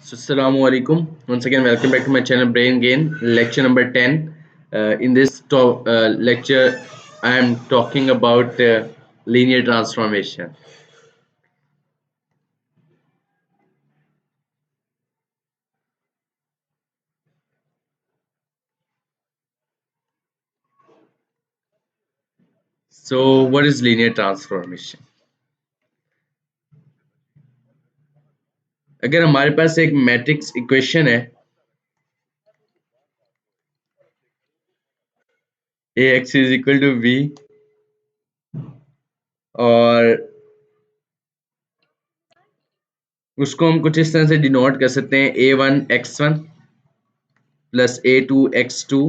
So, Assalamu alaikum. Once again, welcome back to my channel Brain Gain, lecture number 10. In this lecture, I am talking about linear transformation. So, what is linear transformation? अगर हमारे पास एक matrix equation है ax is equal to b और उसको हम कुछ इस तरह से डिनोट कर सकते हैं a1 x1 plus a2 x2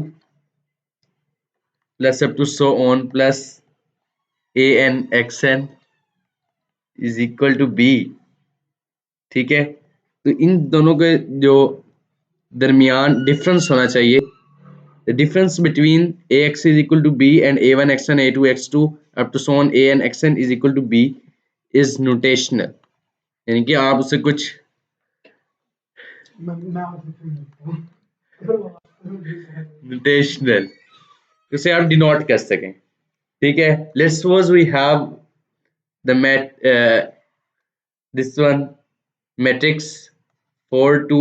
plus up to so on plus an xn is equal to b. ठीक है, तो इन दोनों के जो दरमियान डिफरेंस होना चाहिए, the difference between A x is equal to B and A one X one A two X two up to so on A N X N is equal to B is notational, यानी कि आप उससे कुछ notional उसे आप denote कर सकें. ठीक है, let's suppose we have the mat this one matrix 4 2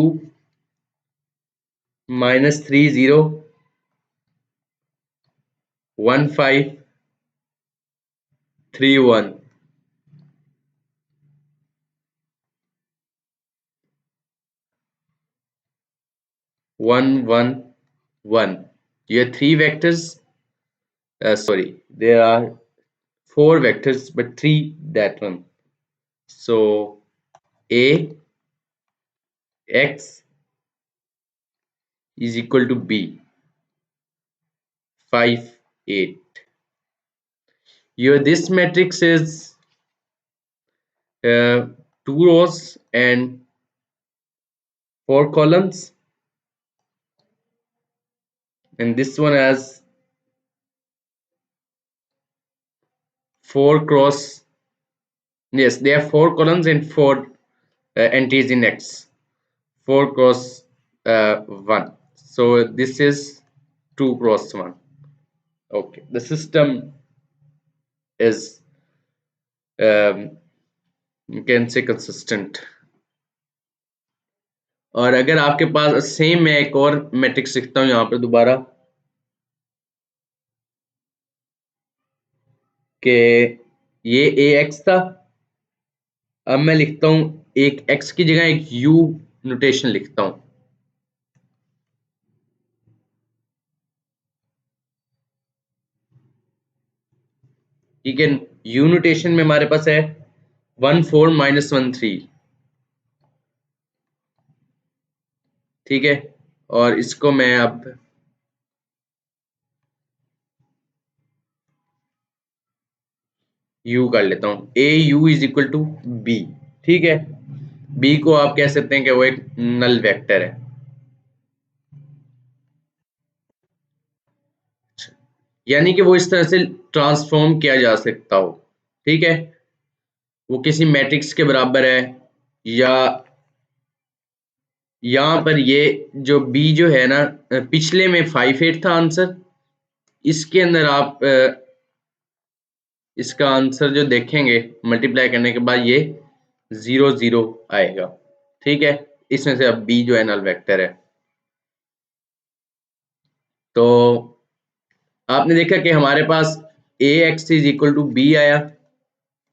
-3 0 1 5 3 1. 1 1 1. You have three vectors. Sorry, there are four vectors, but three that one. So a x is equal to b 5 8. Your this matrix is two rows and four columns, and this one has four cross. Yes, there are four columns and four entries in X. 4 cross 1. So this is 2 cross 1. Okay, the system is you can say consistent. और अगर आपके पास same, मैं एक और matrix लिखता हूं यहाँ पर दोबारा कि ये ए एक्स था, अब मैं लिखता हूं एक एक्स की जगह एक यू नोटेशन लिखता हूं. ठीक है, यू नोटेशन में हमारे पास है 1 4 -1 3. ठीक है, और इसको मैं अब यू कर लेता हूं. A u is equal to B. ठीक है, बी को आप कह सकते हैं कि वो एक नल वेक्टर है. यानी कि वो इस तरह से ट्रांसफॉर्म किया जा सकता हो. ठीक है, वो किसी मैट्रिक्स के बराबर है, या यहाँ पर ये जो b जो है ना, पिछले में 5 8 था आंसर, इसके अंदर आप इसका आंसर जो देखेंगे मल्टीप्लाई करने के बाद ये 0 0 आएगा. ठीक है, इसमें से अब b जो है नल वेक्टर है. तो आपने देखा कि हमारे पास A x is equal to B आया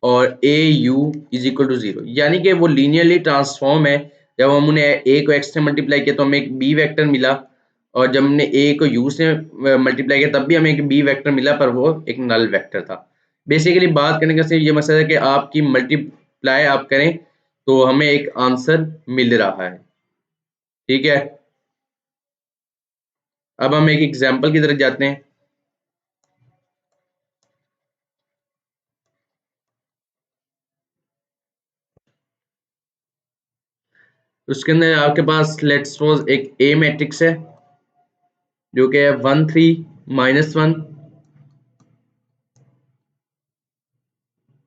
और A u is equal to 0, यानी कि वो लीनियरली ट्रांसफॉर्म है. जब हमने ए को एक्स से मल्टीप्लाई किया तो हमें एक बी वेक्टर मिला, और जब हमने ए को यू से मल्टीप्लाई किया तब भी हमें एक बी वेक्टर मिला, पर वो एक नल वेक्टर था. बेसिकली बात करने का सिर्फ ये मसला है कि आपकी मल्टीप्लाई आप करें तो हमें एक आंसर मिल रहा है. ठीक है, अब हम एक एग्जाम्पल की तरफ जाते हैं. उसके अंदर आपके पास लेट्स सपोज एक ए मैट्रिक्स है जो कि है 1 3 -1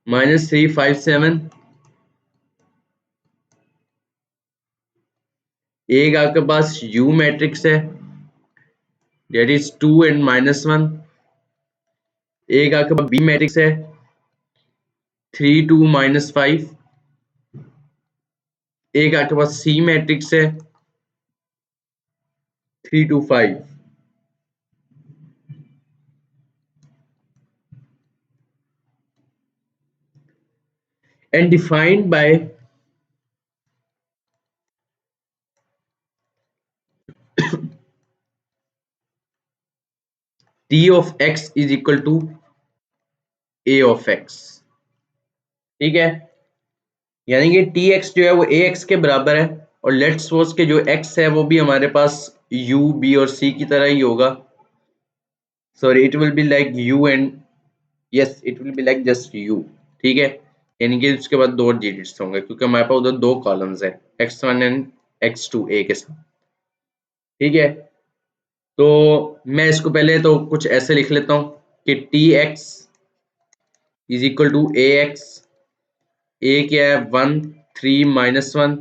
-3 5 7 एक आपके पास U मैट्रिक्स है, डेट इज 2 and -1। एक आपके पास B मैट्रिक्स है, 3 2 -5। एक आपके पास C मैट्रिक्स है, 3 2 5। and defined by T of x is equal to A of x। ठीक है, यानी कि टी एक्स जो है वो ए एक्स के बराबर है, और लेट्स सपोज के जो एक्स है वो भी हमारे पास यू बी और सी की तरह ही होगा। Sorry, it will be like you and yes it will be like just you. ठीक है, यानी कि उसके बाद दो डिजिट्स होंगे क्योंकि हमारे पास उधर दो कॉलम्स है, x1 एंड x2 ए के साथ। ठीक है, तो मैं इसको पहले तो कुछ ऐसे लिख लेता हूँ कि T x is equal to A x. A क्या है, 1 3 -1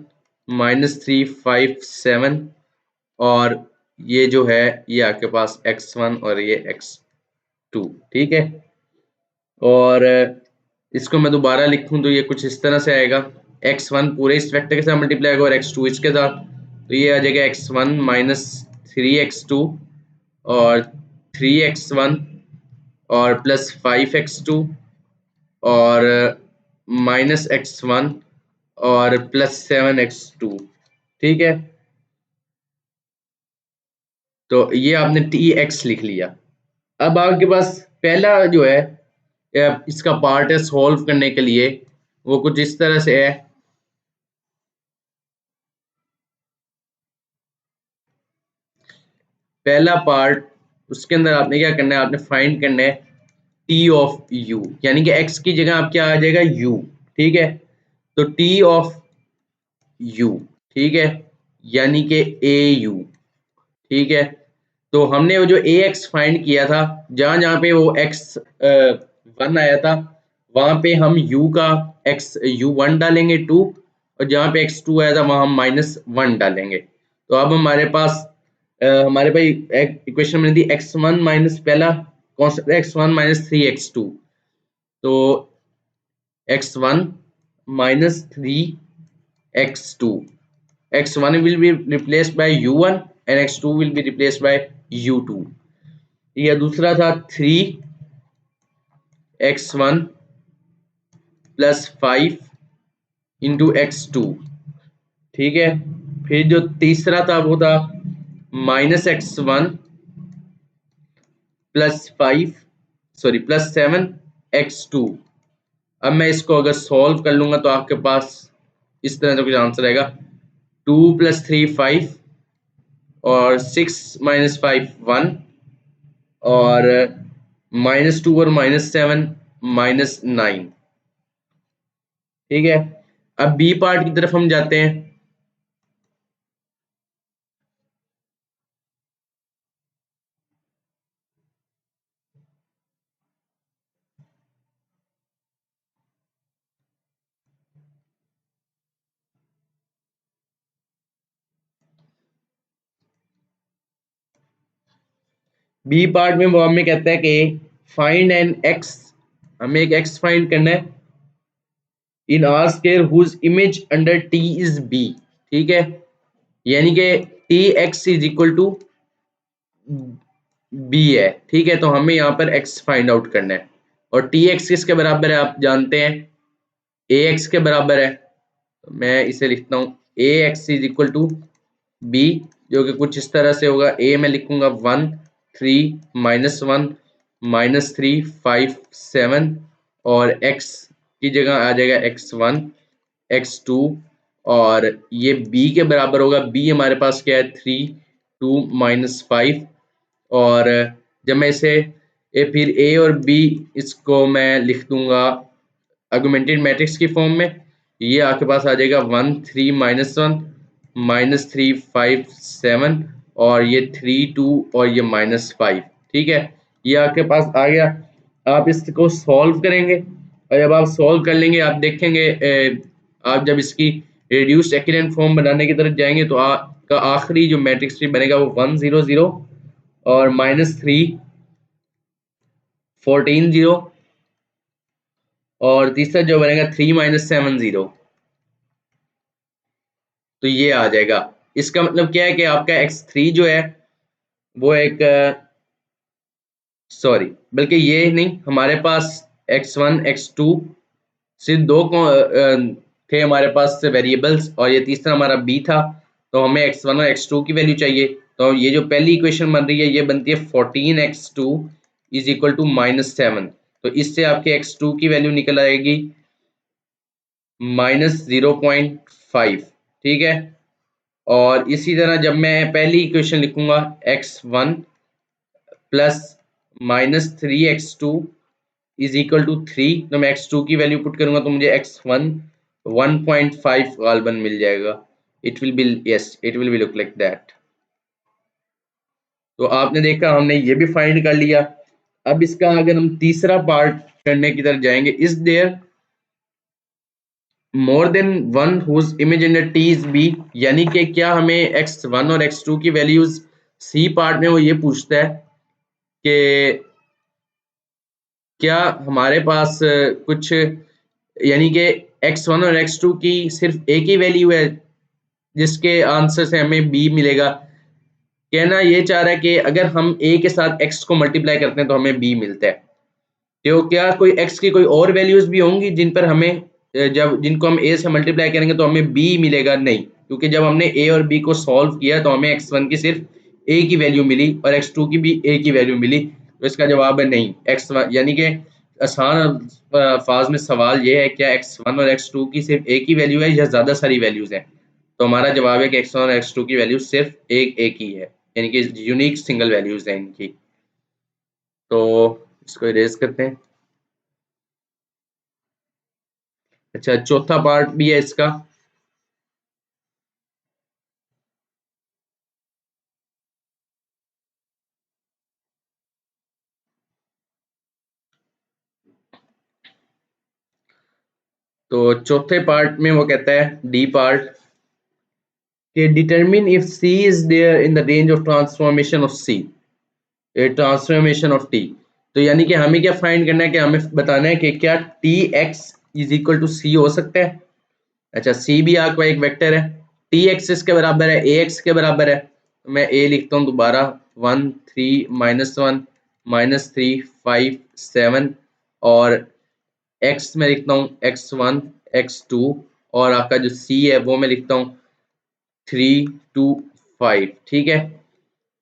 -3 5 7, और ये जो है ये आपके पास x1 और ये x2। ठीक है, और इसको मैं दोबारा लिखूं तो ये कुछ इस तरह से आएगा, x1 पूरे इस वेक्टर के साथ मल्टीप्लाई होगा और x2 इसके साथ, तो ये आ जाएगा x1 -3x2 और 3x1 और +5x2 और -x1 और +7x2। ठीक है, तो ये आपने टी एक्स लिख लिया। अब आपके पास पहला जो है इसका पार्ट है सॉल्व करने के लिए, वो कुछ इस तरह से है। पहला पार्ट, उसके अंदर आपने क्या करना है, आपने फाइंड करना है टी ऑफ यू, यानी कि एक्स की जगह आप क्या आ जाएगा यू। ठीक है, तो टी ऑफ यू, ठीक है, यानी कि ए यू। ठीक है, तो हमने वो जो ए एक्स फाइंड किया था, जहां जहां पे वो एक्स 1 आया था वहां पे हम यू का एक्स U1 डालेंगे 2, और जहां पे x2 आया था वहां हम -1 डालेंगे। तो अब हमारे पास हमारे पास इक्वेशन बनी थी x1 माइनस पहला कॉन्स्टेंट x1 -3x2, तो x1 -3x2, x1 will be replaced by u1 and x2 will be replaced by u2। यह दूसरा था 3x1 +5 इंटू x2। ठीक है, फिर जो तीसरा था वो था -x1 +5 सॉरी +7x2। अब मैं इसको अगर सॉल्व कर लूंगा तो आपके पास इस तरह से कुछ आंसर आएगा, 2 + 3 5 और 6 - 5 1 और -2 और -7 -9। ठीक है, अब बी पार्ट की तरफ हम जाते हैं। बी पार्ट में वो हमें कहता है कि फाइंड एन एक्स, हमें एक एक्स फाइंड करना है in R square whose image under T is B. ठीक है, यानी कि T x is equal to B है। ठीक है, तो हमें यहाँ पर एक्स फाइंड आउट करना है, और टी एक्स किसके बराबर है आप जानते हैं, ए एक्स के बराबर है। तो मैं इसे लिखता हूँ A x is equal to B, जो कि कुछ इस तरह से होगा, ए में लिखूंगा 1 3 -1 -3 5 7, और x की जगह आ जाएगा x1 x2, और ये b के बराबर होगा। b हमारे पास क्या है 3 2 -5, और जब मैं इसे फिर a और b इसको मैं लिख दूंगा आर्गुमेंटेड मैट्रिक्स की फॉर्म में, ये आपके पास आ जाएगा 1 3 -1 -3 5 7 और ये 3 2 और ये -5। ठीक है, ये आपके पास आ गया। आप इसको सॉल्व करेंगे, और जब आप सॉल्व कर लेंगे आप देखेंगे आप जब इसकी रिड्यूस्ड एक्विवेलेंट फॉर्म बनाने की तरफ जाएंगे तो का आखिरी जो मैट्रिक्स ट्री बनेगा वो 1 0 0 और -3 14 0 और तीसरा जो बनेगा 3 7 0। तो ये आ जाएगा। इसका मतलब क्या है कि आपका x3 जो है वो एक सॉरी, बल्कि ये नहीं, हमारे पास x1 x2 सिर्फ दो थे हमारे पास वेरिएबल्स और ये तीसरा हमारा b था। तो हमें x1 और x2 की वैल्यू चाहिए। तो ये जो पहली इक्वेशन बन रही है ये बनती है 14x2 इज इक्वल टू -7। तो इससे आपके x2 की वैल्यू निकल आएगी -0.5। ठीक है। और इसी तरह जब मैं पहली इक्वेशन लिखूंगा x1 plus -3x2 is equal to 3, तो मैं x2 की वैल्यू पुट करूंगा तो मुझे x1 1.5 गालबन मिल जाएगा। It will be, yes it will be look like that. तो आपने देखा हमने ये भी फाइंड कर लिया। अब इसका अगर हम तीसरा पार्ट करने की तरफ जाएंगे, is there more than one whose image in T is B, यानी कि क्या हमें x1 और x2 की वैल्यूज सी पार्ट में वो ये पूछता है कि क्या हमारे पास कुछ, यानी कि x1 और x2 की सिर्फ एक ही वैल्यू है जिसके आंसर से हमें b मिलेगा। कहना ये चाह रहा है कि अगर हम a के साथ x को मल्टीप्लाई करते हैं तो हमें b मिलता है। तो क्या कोई x की कोई और वैल्यूज भी होंगी जिन पर हमें जब जिनको हम a से मल्टीप्लाई करेंगे तो हमें b मिलेगा? नहीं, क्योंकि जब हमने a और b को सॉल्व किया तो हमें x1 की सिर्फ a की वैल्यू मिली और x2 की भी a की वैल्यू मिली। तो इसका जवाब है नहीं, x1, यानी कि आसान अल्फाज में सवाल ये है क्या x1 और x2 की सिर्फ एक ही वैल्यू है या ज़्यादा सारी वैल्यूज हैं? तो हमारा जवाब है कि x1 और x2 की वैल्यू सिर्फ एक ही है, यानी कि यूनिक सिंगल वैल्यूज हैं इनकी। तो इसको इरेज करते हैं। अच्छा, चौथा पार्ट भी है इसका। तो चौथे पार्ट में वो कहता है, डी पार्ट, कि determine if C is there in the range of transformation of C, transformation of T. तो यानी कि हमें क्या फाइंड करना है कि हमें बताना है कि क्या T x is equal to C हो सकता है। अच्छा, सी भी आपका एक वेक्टर है, टी एक्स इसके बराबर है, ए एक्स के बराबर है। तो मैं ए लिखता हूँ दोबारा, 1 3 -1 -3 5 7 और एक्स में लिखता हूँ x1 x2 और आपका जो सी है वो मैं लिखता हूँ 3 2 5। ठीक है।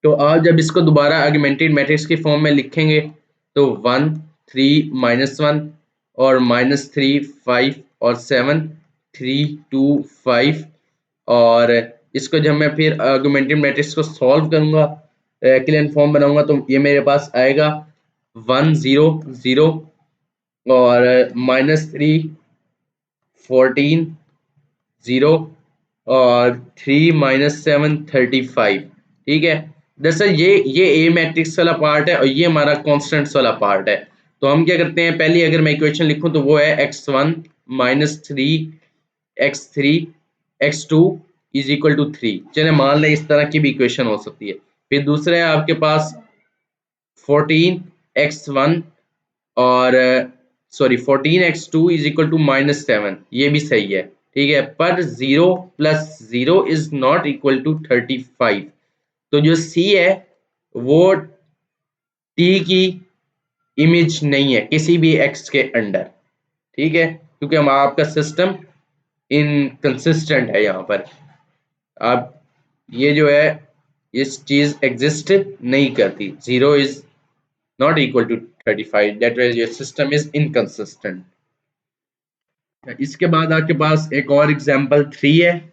तो आप जब इसको दोबारा आर्गुमेंटेड मैट्रिक्स की फॉर्म में लिखेंगे तो 1 3 -1 और -3 5 और 7 3 2 5, और इसको जब मैं फिर आर्गुमेंटेड मैट्रिक्स को सॉल्व करूंगा, एक्लियन फॉर्म बनाऊंगा, तो ये मेरे पास आएगा 1 0 0 और -3 14 0 और 3 -7 35। ठीक है। दरअसल ये ए मैट्रिक्स वाला पार्ट है और ये हमारा कॉन्स्टेंट्स वाला पार्ट है। तो हम क्या करते हैं, पहली अगर मैं इक्वेशन लिखूं तो वो है x1 -3 x3 x2 is equal to 3। चले मान लें इस तरह की भी इक्वेशन हो सकती है। फिर दूसरा है आपके पास 14x1 और sorry 14x2 is equal to -7, ये भी सही है। ठीक है, पर 0 + 0 इज नॉट इक्वल टू 35। तो जो सी है वो टी की इमेज नहीं है किसी भी एक्स के अंडर। ठीक है, क्योंकि हम आपका सिस्टम इनकंसिस्टेंट है यहाँ पर। आप ये जो है इस चीज एग्जिस्ट नहीं करती, 0 is not equal to 35, that way your system is inconsistent। इसके बाद आपके पास एक और एग्जांपल 3 है।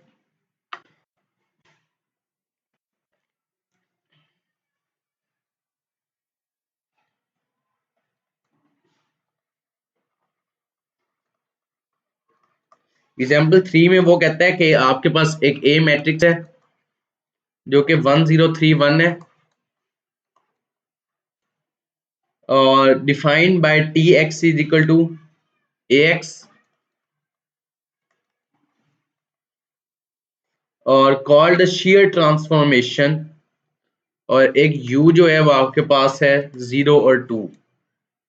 एग्जांपल 3 में वो कहता है कि आपके पास एक ए मैट्रिक्स है जो कि 1 0 3 1 है और defined by T x is equal to A X और कॉल्ड शेयर ट्रांसफॉर्मेशन, और एक u जो है वो आपके पास है 0 और 2।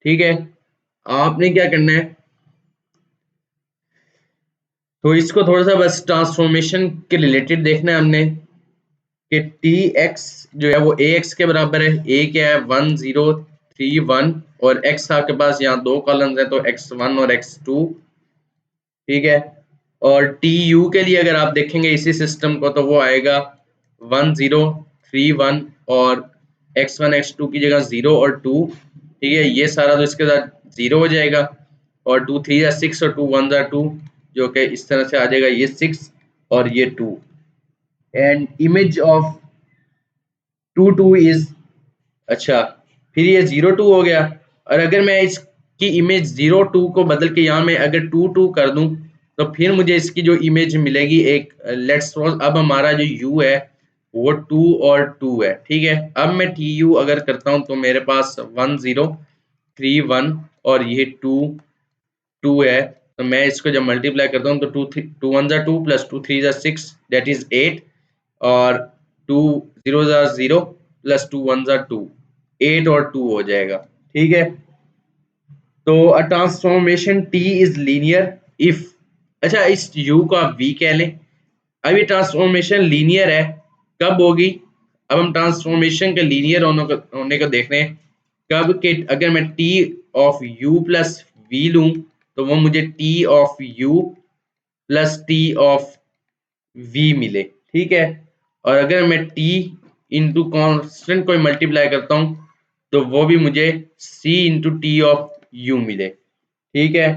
ठीक है, आपने क्या करना है, तो इसको थोड़ा सा बस ट्रांसफॉर्मेशन के रिलेटेड देखना है हमने कि टी एक्स जो है वो ए एक्स के बराबर है। ए क्या है 1 0 3 1, और एक्स आपके पास यहाँ दो कॉलम्स हैं तो x1 और x2। ठीक है, और टी यू के लिए अगर आप देखेंगे इसी सिस्टम को तो वो आएगा 1 0 3 1, और x1 x2 की जगह 0 और 2। ठीक है, ये सारा तो इसके साथ 0 हो जाएगा, और 2 3 या 6 और 2 1 जा 2, जो कि इस तरह से आ जाएगा, ये 6 और ये 2। एंड इमेज ऑफ 2 2 इज, अच्छा फिर ये 0 2 हो गया। और अगर मैं इसकी इमेज 0 2 को बदल के यहाँ मैं अगर 2 2 कर दूं तो फिर मुझे इसकी जो इमेज मिलेगी एक, लेट्स सपोज अब हमारा जो u है वो 2 और 2 है। ठीक है, अब मैं tu अगर करता हूं तो मेरे पास 1 0 3 1 और ये 2 2 है। तो मैं इसको जब मल्टीप्लाई करता हूँ तो 2 1 जा 2 प्लस 2 3 जा 6 दैट इज 8, और 2 0 जा 0 प्लस 2 1 जा 2, 8 और 2 हो जाएगा। ठीक है, तो a transformation T is linear if, अच्छा इस u को आप v कह लें। अब ये ट्रांसफॉर्मेशन लीनियर है, कब होगी, अब हम ट्रांसफॉर्मेशन के लीनियर होने को देख रहे हैं कब के, अगर मैं t of u plus v लूं तो वो मुझे t of u plus t of v मिले। ठीक है, और अगर मैं t इंटू कॉन्स्टेंट को मल्टीप्लाई करता हूं तो वो भी मुझे c into T of u मिले। ठीक है,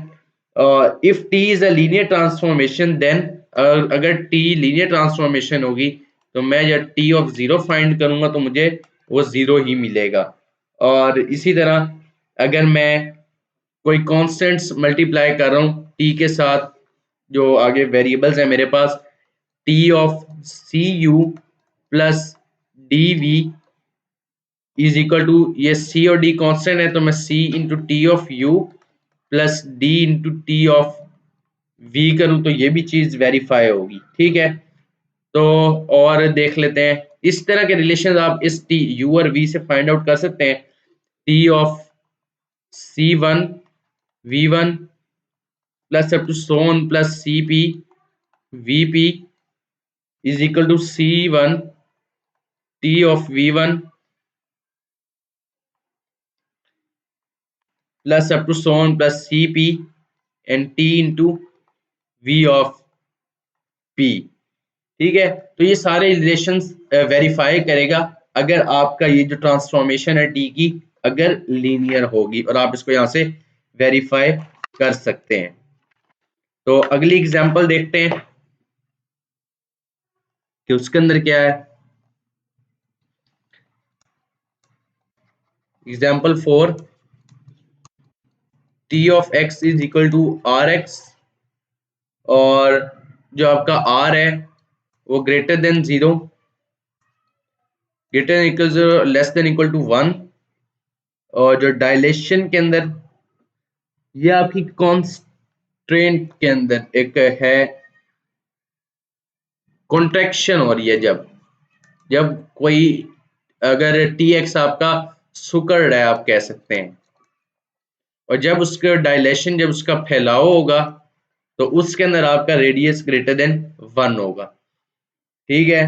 if t is a linear transformation then, अगर t लीनियर ट्रांसफॉर्मेशन होगी तो मैं जब t ऑफ 0 फाइंड करूंगा तो मुझे वो 0 ही मिलेगा। और इसी तरह अगर मैं कोई कॉन्स्टेंट्स मल्टीप्लाई कर रहा हूँ t के साथ, जो आगे वेरिएबल्स है मेरे पास, t of C U plus D V is equal to, ये c और d कांस्टेंट है तो मैं c into T of u plus d into T of v करूं तो ये भी चीज वेरीफाई होगी। ठीक है, तो और देख लेते हैं इस तरह के रिलेशन आप इस t u और v से फाइंड आउट कर सकते हैं। t of c1 v1 plus up to so on plus cp vp is equal to c1 t of v1 plus up to so on plus cp and t into v of p। ठीक है, तो ये सारे relations verify करेगा अगर आपका ये जो ट्रांसफॉर्मेशन है टी की अगर लीनियर होगी, और आप इसको यहां से वेरीफाई कर सकते हैं। तो अगली एग्जांपल देखते हैं कि उसके अंदर क्या है। Example 4, T of X is equal to R X, और जो आपका r है वो greater than 0, greater than equal 0, less than equal to 1, और जो डायलेशन के अंदर ये आपकी कॉन्स्ट्रेंट के अंदर एक है कॉन्ट्रैक्शन हो रही है, जब जब कोई अगर टी एक्स आपका सुकड़ रहा है आप कह सकते हैं, और जब उसका डायलेशन जब उसका फैलाव होगा तो उसके अंदर आपका रेडियस ग्रेटर देन 1 होगा। ठीक है,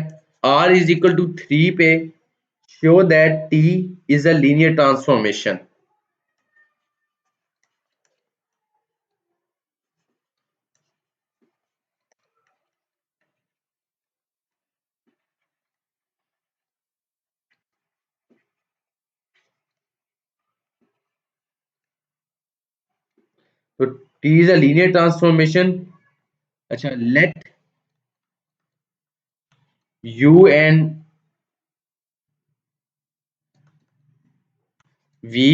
r इज इक्वल टू 3 पे show that t is a linear transformation. तो t is a linear transformation. अच्छा, let u and v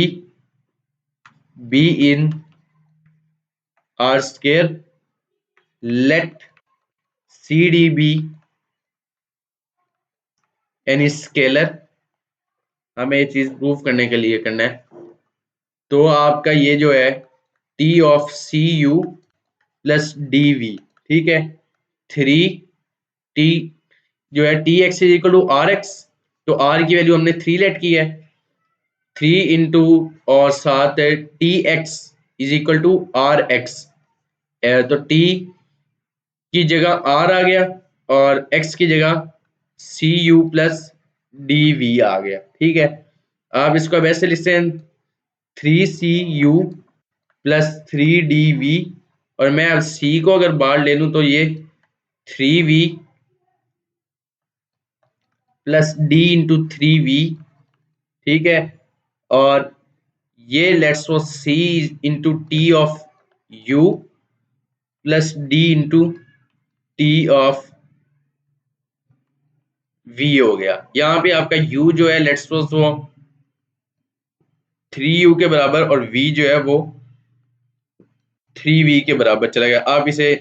be in r square, let cd be any scalar. हमें ये चीज prove करने के लिए करना है, तो आपका ये जो है T of C U plus D V, ठीक है, 3 टी जो है T x is equal to R X, तो आर की वैल्यू हमने 3 लेट की है, 3 इंटू और साथ T x is equal to R X, तो टी की जगह आर आ गया और एक्स की जगह C U plus D V आ गया। ठीक है, आप इसको अब ऐसे लिखते हैं 3 CU प्लस 3 DV, और मैं अब सी को अगर बाहर ले लूं तो ये 3V plus D into 3V। ठीक है, और ये let's suppose C into T of U plus D into T of V हो गया। यहाँ पे आपका u जो है लेट्स सपोज वो 3U के बराबर और v जो है वो 3V के बराबर चला गया। आप इसे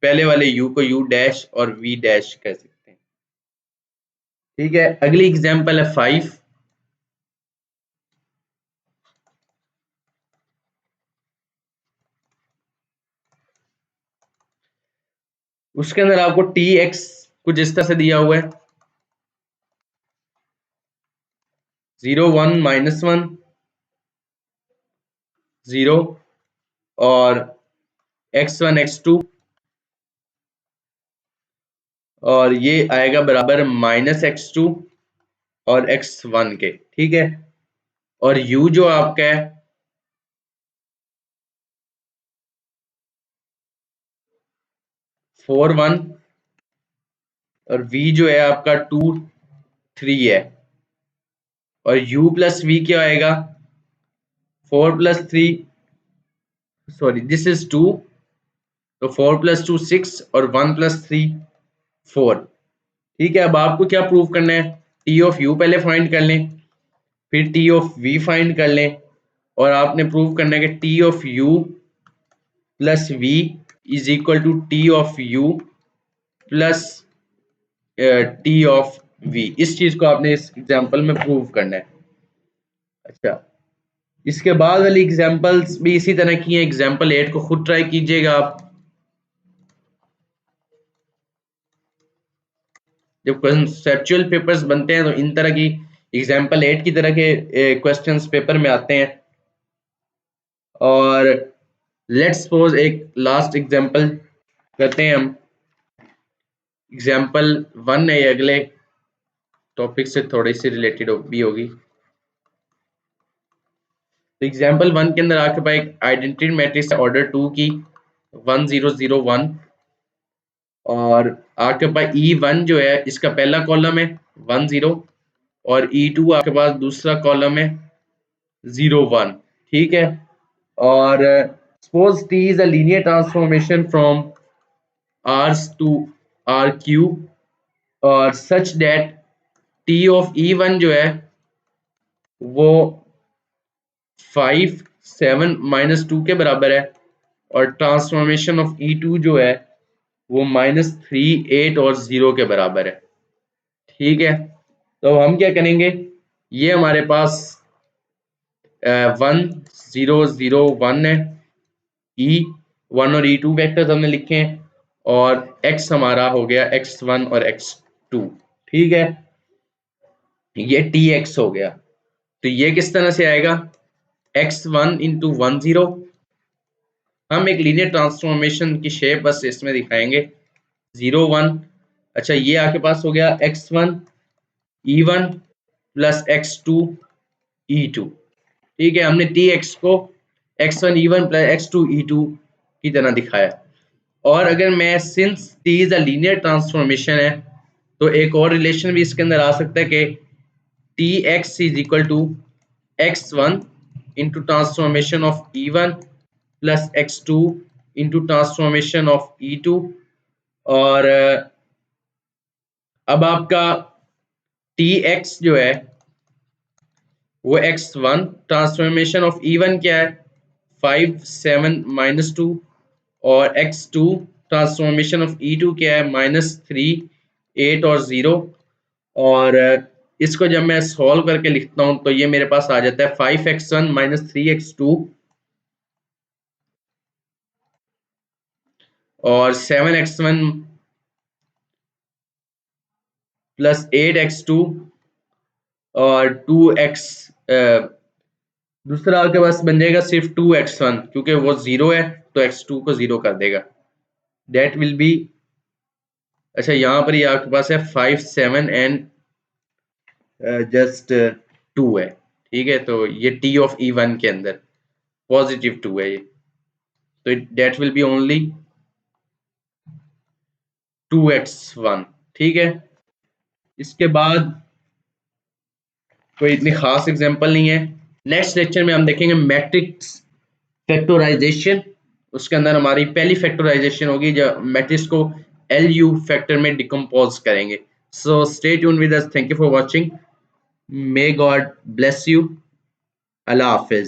पहले वाले u को u डैश और v डैश कह सकते हैं। ठीक है, अगली एग्जांपल है 5। उसके अंदर आपको tx कुछ इस तरह से दिया हुआ है 0 1 -1 0 और x1 x2, और ये आएगा बराबर -x2 और x1 के। ठीक है, और u जो आपका है 4 1 और v जो है आपका 2 3 है, और u प्लस v क्या आएगा 4 प्लस 3, सॉरी दिस इज 2, तो 4 प्लस 2 6 और 1 प्लस 3 4। ठीक है, अब आपको क्या प्रूव करना है, टी ऑफ यू पहले फाइंड कर लें, फिर टी ऑफ वी फाइंड कर लें, और आपने प्रूव करना है कि T of U plus V is equal to T of U plus T of V. इस चीज को आपने इस एग्जांपल में प्रूव करना है। अच्छा, इसके बाद वाली एग्जांपल्स भी इसी तरह की हैं। एग्जांपल 8 को खुद ट्राई कीजिएगा आप। जब कंसेप्चुअल पेपर्स बनते हैं तो इन तरह की एग्जांपल 8 की तरह के क्वेश्चंस पेपर में आते हैं। और लेट्स सपोज एक लास्ट एग्जांपल करते हैं हम। एग्जांपल 1 है, अगले टॉपिक से थोड़ी सी रिलेटेड भी होगी। तो एग्जांपल 1 के अंदर आपके पास एक आइडेंटिटी मैट्रिक्स है ऑर्डर 2 की 1 0 0 1, और आपके पास E1 जो है इसका पहला कॉलम है 1 0, और E2 आपके पास दूसरा कॉलम है 0 1। ठीक है, और suppose T is a linear transformation from R to RQ, और such that T of E1 जो है वो 5 7 -2 के बराबर है, और ट्रांसफॉर्मेशन ऑफ E2 जो है वो -3 8 और 0 के बराबर है। ठीक है, तो हम क्या करेंगे, ये हमारे पास 1 0 0 1 है, E1 और E2 वेक्टर्स हमने लिखे हैं, और x हमारा हो गया x1 और x2। ठीक है, ये tx हो गया। तो ये किस तरह से आएगा, x1 इंटू 1 0, हम एक लीनियर ट्रांसफॉर्मेशन की शेप बस इसमें दिखाएंगे 0 1। अच्छा, ये आपके पास हो गया x1 E1 plus x2 E2। ठीक है, हमने tx को x1 E1 plus x2 E2 की तरह दिखाया। और अगर मैं since t is a linear transformation है, तो एक और रिलेशन भी इसके अंदर आ सकता है कि tx is equal to x1 into transformation of E1 plus x2 into transformation of E2। और अब आपका tx जो है वो x1 ट्रांसफॉर्मेशन ऑफ E1 क्या है 5 7 -2, और x2 ट्रांसफॉर्मेशन ऑफ E2 क्या है -3 8 और 0। और इसको जब मैं सॉल्व करके लिखता हूं तो ये मेरे पास आ जाता है 5x1 -3x2 और 7x1 प्लस 8x2 और 2x, दूसरा आपके पास बन जाएगा सिर्फ 2x1, क्योंकि वो 0 है तो x2 को 0 कर देगा। डेट विल बी, अच्छा यहाँ पर ये आपके पास है 5 7 एंड जस्ट 2 है, ठीक है। तो ये t ऑफ e1 के अंदर पॉजिटिव 2 है ये, तो date will be only 2x1, ठीक है। इसके बाद कोई इतनी खास एग्जांपल नहीं है। नेक्स्ट लेक्चर में हम देखेंगे मैट्रिक्स फैक्टराइजेशन। उसके अंदर हमारी पहली फैक्टराइजेशन होगी जब मैट्रिक्स को LU फैक्टर में डिकम्पोज करेंगे। So stay tune with us, thank you for watching, may God bless you, Allah Hafiz.